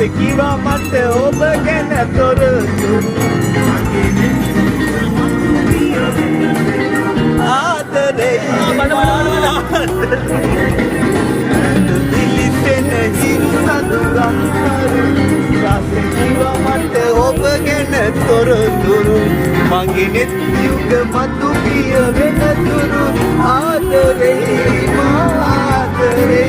කිවා මට ඔබ ගැන තොරතුරු ආදරේ දිලිසෙන හිරු සඳුගම් රාසේ කිවා මට ඔබ ගැන තොරතුරු මගේ නෙත් යුග මතු පිය වෙනතුරු ආදරේ ආදරේ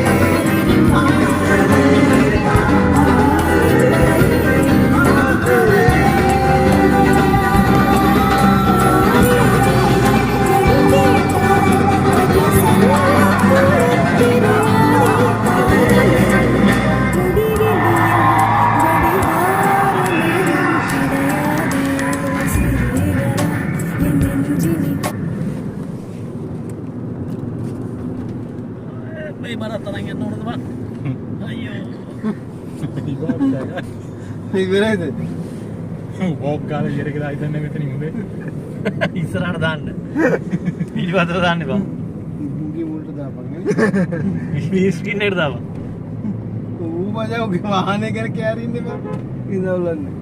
ඉවරයිද? වෝක් ගාලා ඉර කියලා හිතන්නේ මෙතනින් උදේ. ඉස්සරහට දාන්න. පිළිවතට දාන්න බං. මුගේ මුලට දාපන් නේ. ස්ක්‍රීන් එකට දාපන්. ඌ මජා උගේ වාහනේ කර කෑරින්නේ බං. ඉඳවලන්නේ.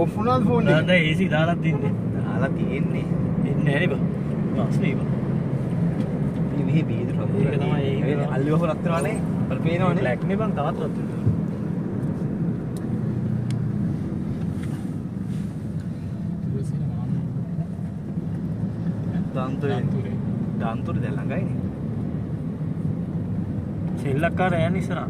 ඔෆ් වුණාද ෆෝන් එක? දැන් AC දාලා තින්නේ. දාලා තියෙන්නේ එන්නේ නැහැ නේ බං. මාස්නේ බං. මෙහි බීද ඒක තමයි ඒක. අල්ලුවහ රත් වෙනවනේ අපල පේනවනේ බ්ලැක් නේ බං තවත් රත් වෙනවා. දාන්තුරේ දැන් ළඟයිනේ සෙල්ලක්කාර යන්නේ ඉස්සරහ.